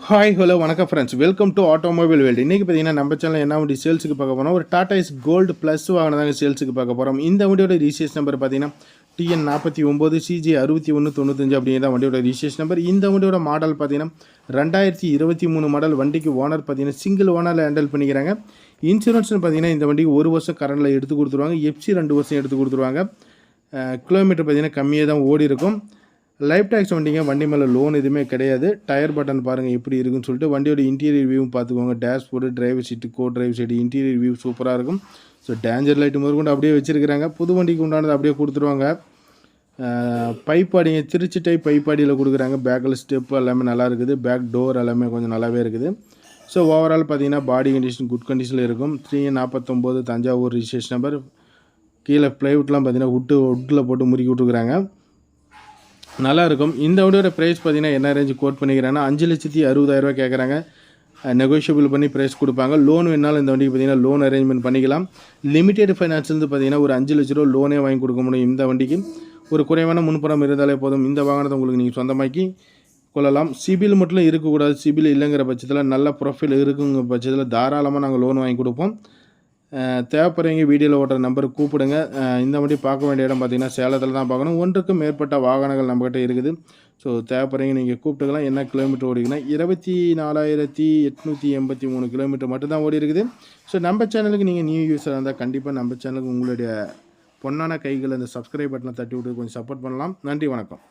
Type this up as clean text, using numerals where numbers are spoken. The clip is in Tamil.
ஹாய் ஹலோ வணக்கம் friends, welcome to automobile world. இன்றைக்கி பார்த்தீங்கன்னா நம்ம சேனல் என்ன வண்டி சேல்ஸுக்கு பார்க்க போகிறோம். ஒரு டாடா இஸ் கோல்டு ப்ளஸ் வாங்கினதாங்க சேல்ஸுக்கு பார்க்க போகிறோம். இந்த வண்டியோட ரிஜிஸ்ட்ரேஷன் நம்பர் பார்த்தீங்கன்னா TN49 CJ 6195 அப்படிங்கிற வண்டியோட ரிஜிஸ்ட்ரேஷன் நம்பர். இந்த வண்டியோட மாடல் பார்த்தீங்கன்னா 2023 மாடல். வண்டிக்கு ஓனர் பார்த்தீங்கன்னா சிங்கிள் ஓனரில் ஹேண்டில் பண்ணிக்கிறாங்க. இன்சூரன்ஸ்னு பார்த்தீங்கன்னா இந்த வண்டிக்கு 1 வருஷம் கரண்டில் எடுத்து கொடுத்துருவாங்க. FC 2 வருஷம் எடுத்து கொடுத்துருவாங்க. கிலோமீட்டர் பார்த்தீங்கன்னா கம்மியாக தான் ஓடி இருக்கும். லைஃப் டேக்ஸ் வண்டிங்க, வண்டி மேலே லோன் எதுவுமே கிடையாது. டயர் பட்டன் பாருங்கள் எப்படி இருக்குன்னு சொல்லிட்டு. வண்டியோட இன்டீரியர் வியூவும் பார்த்துக்கோங்க. டேஷ்போர்டு, டிரைவர் சீட்டு, கோ டிரைவர் சீட்டு, இன்டீரியர் வியூ சூப்பராக இருக்கும். ஸோ டேஞ்சர் லைட்டு முதற்கொண்டு அப்படியே வச்சுருக்கிறாங்க. புது வண்டிக்கு உண்டானது அப்படியே கொடுத்துருவாங்க. பைப்பாடிங்க, திருச்சி டைப் பைப்பாடியில் கொடுக்குறாங்க. பேக்கில் ஸ்டெப் எல்லாமே நல்லா இருக்குது. பேக் டோர் எல்லாமே கொஞ்சம் நல்லாவே இருக்குது. ஸோ ஓவரால் பார்த்தீங்கன்னா பாடி கண்டிஷன் குட் கண்டிஷனில் இருக்கும். 349 தஞ்சாவூர் ரிஜிஸ்ட்ரேஷன் நம்பர். கீழே ப்ளைவுட்லாம் பார்த்தீங்கன்னா வுட்டில் போட்டு முறுக்கி விட்டுருக்குறாங்க. நல்லாயிருக்கும். இந்த வண்டியோட ப்ரைஸ் பார்த்தீங்கன்னா என்ன ரேஞ்சு கோட் பண்ணிக்கிறாங்கன்னா 5,60,000 கேட்குறாங்க. நெகோஷியபிள் பண்ணி ப்ரைஸ் கொடுப்பாங்க. லோன் வேணாலும் இந்த வண்டிக்கு பார்த்தீங்கன்னா லோன் அரேஞ்ச்மெண்ட் பண்ணிக்கலாம். லிமிடெட் ஃபைனான்ஸ்லேருந்து பார்த்தீங்கன்னா ஒரு 5 லட்ச ரூபா லோனே வாங்கி கொடுக்க முடியும். இந்த வண்டிக்கு ஒரு குறைவான முன்பணம் இருந்தாலே போதும். இந்த வாகனத்தை உங்களுக்கு நீங்கள் சொந்தமாக்கி கொள்ளலாம். சிபில் மட்டும் இருக்கக்கூடாது. சிபில் இல்லைங்கிற பட்சத்தில் நல்ல ப்ரொஃபைல் இருக்குங்கிற பட்சத்தில் தாராளமாக நாங்கள் லோன் வாங்கி கொடுப்போம். தேவைப்படுறீங்க வீடியோவில் ஓட்டுற நம்பருக்கு கூப்பிடுங்க. இந்த வண்டி பார்க்க வேண்டிய இடம் பார்த்திங்கன்னா சேலத்தில் தான் பார்க்கணும். ஒன்றுக்கும் மேற்பட்ட வாகனங்கள் நம்மக்கிட்ட இருக்குது. ஸோ தேவைப்படுறீங்க நீங்கள் கூப்பிட்டுக்கலாம். என்ன கிலோமீட்டர் ஓடிக்குன்னா 24,883 கிலோமீட்டர் மட்டும்தான் ஓடி இருக்குது. ஸோ நம்ம சேனலுக்கு நீங்கள் நியூ யூஸராக இருந்தால் கண்டிப்பாக நம்ம சேனலுக்கு உங்களுடைய பொன்னான கைகள் அந்த சப்ஸ்கிரைப் பட்டனை தட்டி விட்டு கொஞ்சம் சப்போர்ட் பண்ணலாம். நன்றி, வணக்கம்.